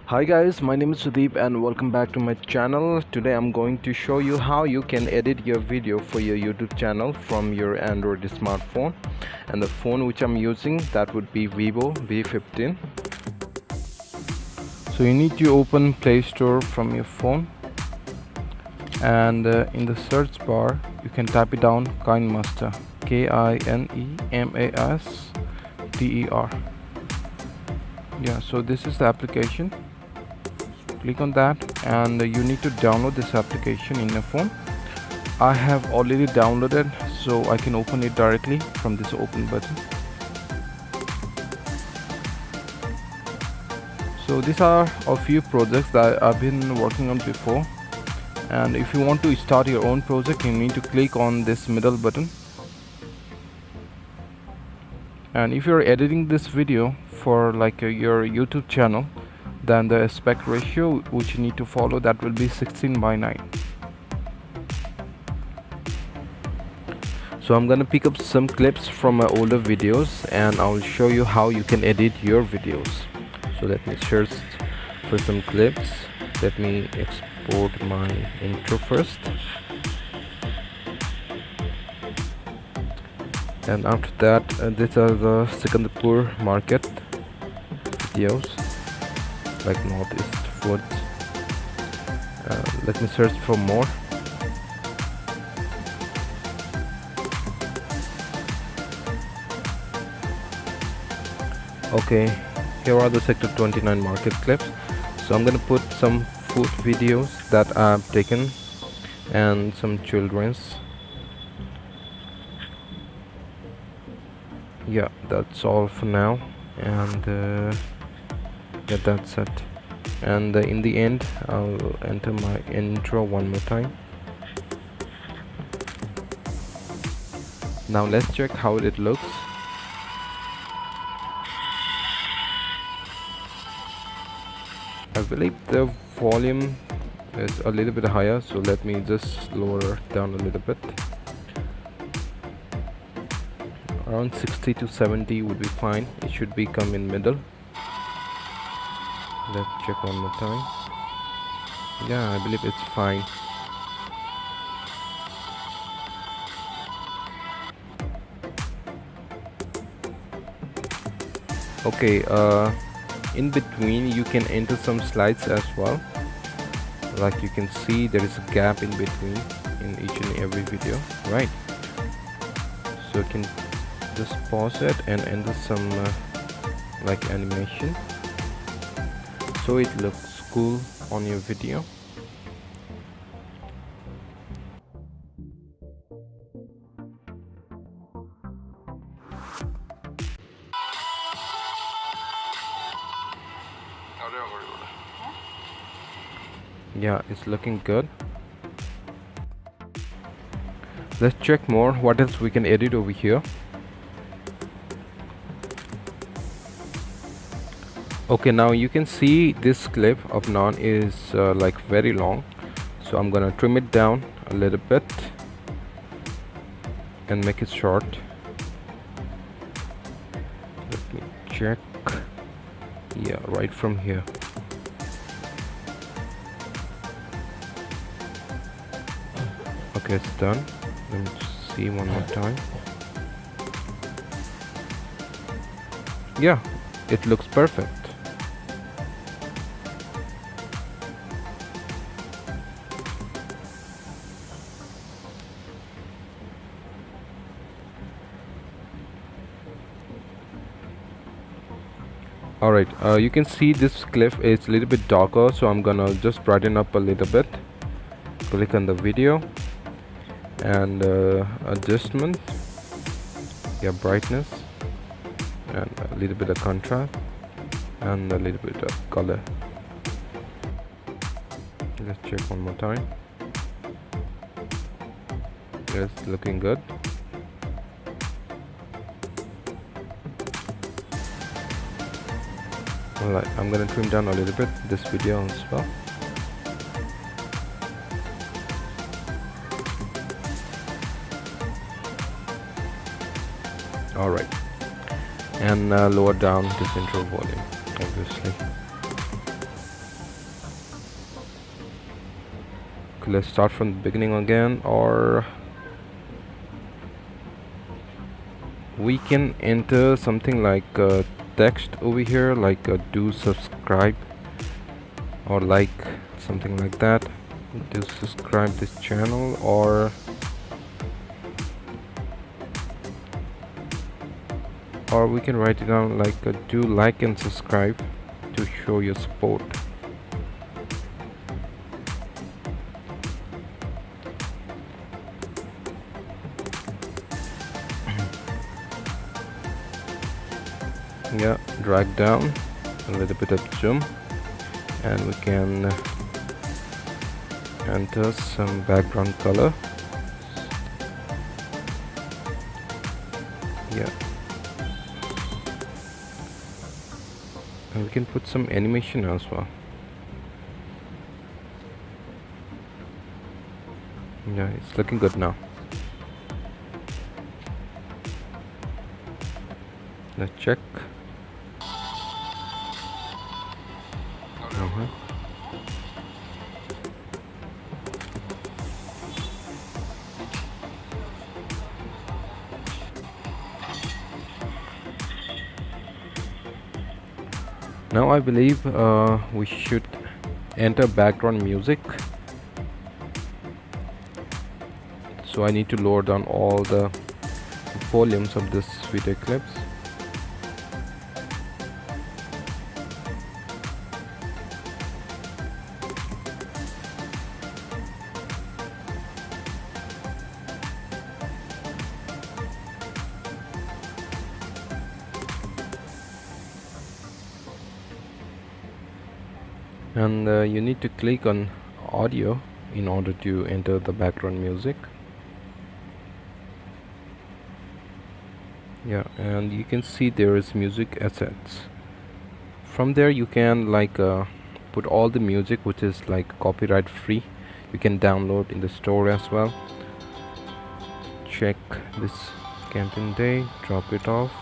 Hi guys, my name is Sudeep and welcome back to my channel. Today I'm going to show you how you can edit your video for your YouTube channel from your Android smartphone, and the phone which I'm using, that would be Vivo V15. So you need to open Play Store from your phone, and in the search bar you can type it down Kinemaster, Kinemaster. Yeah, so this is the application. Click on that and you need to download this application in your phone. I have already downloaded, so I can open it directly from this open button. So these are a few projects that I've been working on before, and if you want to start your own project, you need to click on this middle button. And if you're editing this video for your YouTube channel, then the aspect ratio which you need to follow, that will be 16:9. So I'm gonna pick up some clips from my older videos and I'll show you how you can edit your videos. So let me search for some clips. Let me export my intro first, and after that these are the Secondpur market videos, like northeast foods. Let me search for more. Okay, here are the sector 29 market clips. So I'm gonna put some food videos that I've taken and some children's. Yeah, that's all for now, and yeah, that's it. And in the end I'll enter my intro one more time. Now let's check how it looks. I believe the volume is a little bit higher, so let me just lower down a little bit. Around 60 to 70 would be fine. It should be come in middle. Let's check one more time. Yeah, I believe it's fine. Okay, in between you can enter some slides as well. Like you can see, there is a gap in between in each and every video, right? So you can just pause it and enter some like animation, so it looks cool on your video. Yeah, it's looking good. Let's check more what else we can edit over here. Okay, now you can see this clip of naan is like very long, so I'm gonna trim it down a little bit and make it short. Let me check. Yeah, right from here. Okay, it's done. Let me just see one more time. Yeah, it looks perfect. Alright, you can see this clip is a little bit darker, so I'm gonna just brighten up a little bit. Click on the video and adjustment, yeah, brightness, and a little bit of contrast and a little bit of color. Let's check one more time. Yes, looking good. Alright, I'm gonna trim down a little bit this video as well. Alright, and lower down this intro volume, obviously. let's start from the beginning again, or we can enter something like text over here, like do subscribe, or like something like that. Do subscribe this channel, or we can write it down like do like and subscribe to show your support. Yeah, drag down a little bit of zoom, and we can enter some background color. Yeah, and we can put some animation as well. Yeah, it's looking good now. Let's check. Now I believe we should enter background music. So I need to lower down all the volumes of this video clips. And you need to click on audio in order to enter the background music. Yeah, and you can see there is music assets. From there you can like put all the music which is like copyright free. You can download in the store as well. Check this campaign day, drop it off.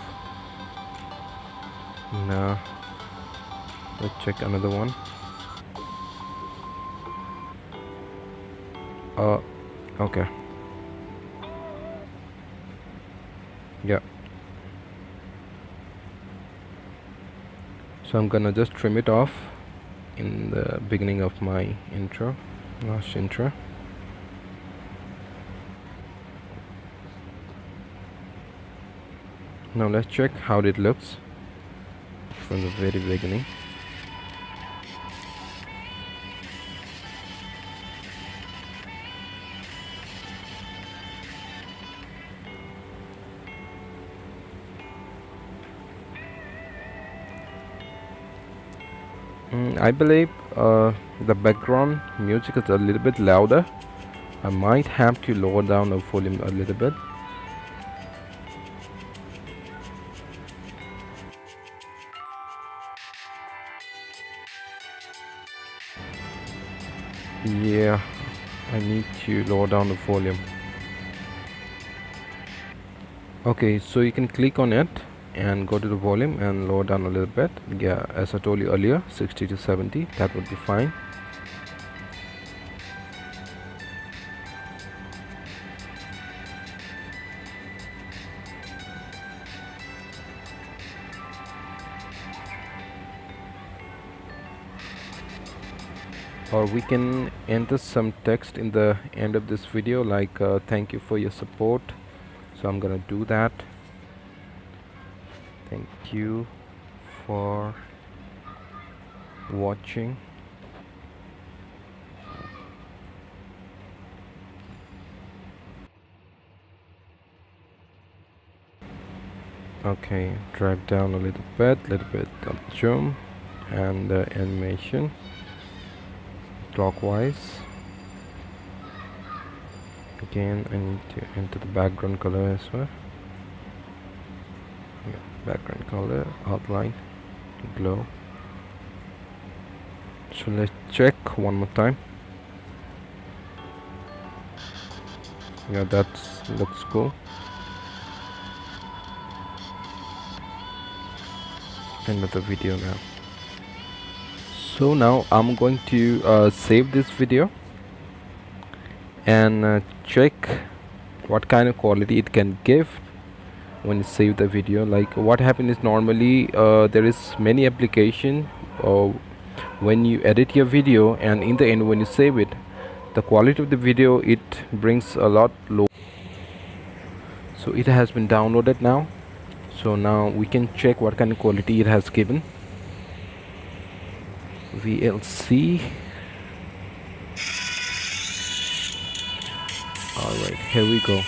Now let's check another one. Okay. Yeah. So I'm gonna just trim it off in the beginning of my intro, last intro. Now let's check how it looks from the very beginning. I believe the background music is a little bit louder. I might have to lower down the volume a little bit. Yeah, I need to lower down the volume. Okay, so you can click on it and go to the volume and lower down a little bit. Yeah, as I told you earlier, 60 to 70, that would be fine. Or we can enter some text in the end of this video, like thank you for your support. So I'm gonna do that. Thank you for watching. Okay, drag down a little bit of zoom and animation clockwise. Again, I need to enter the background color as well. Yeah, background color, outline, glow. So let's check one more time. Yeah, that looks cool. End of the video now. So now I'm going to save this video and check what kind of quality it can give when you save the video. Like what happens is normally there is many application when you edit your video, and in the end when you save it, the quality of the video it brings a lot low. So it has been downloaded now, so now we can check what kind of quality it has given. VLC. Alright, here we go.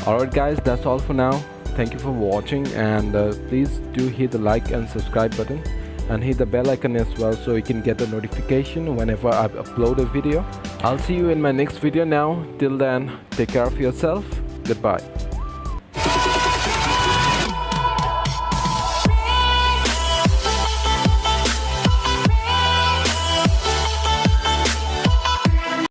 Alright guys, that's all for now. Thank you for watching, and please do hit the like and subscribe button and hit the bell icon as well, so you can get a notification whenever I upload a video. I'll see you in my next video now. Till then, take care of yourself. Goodbye.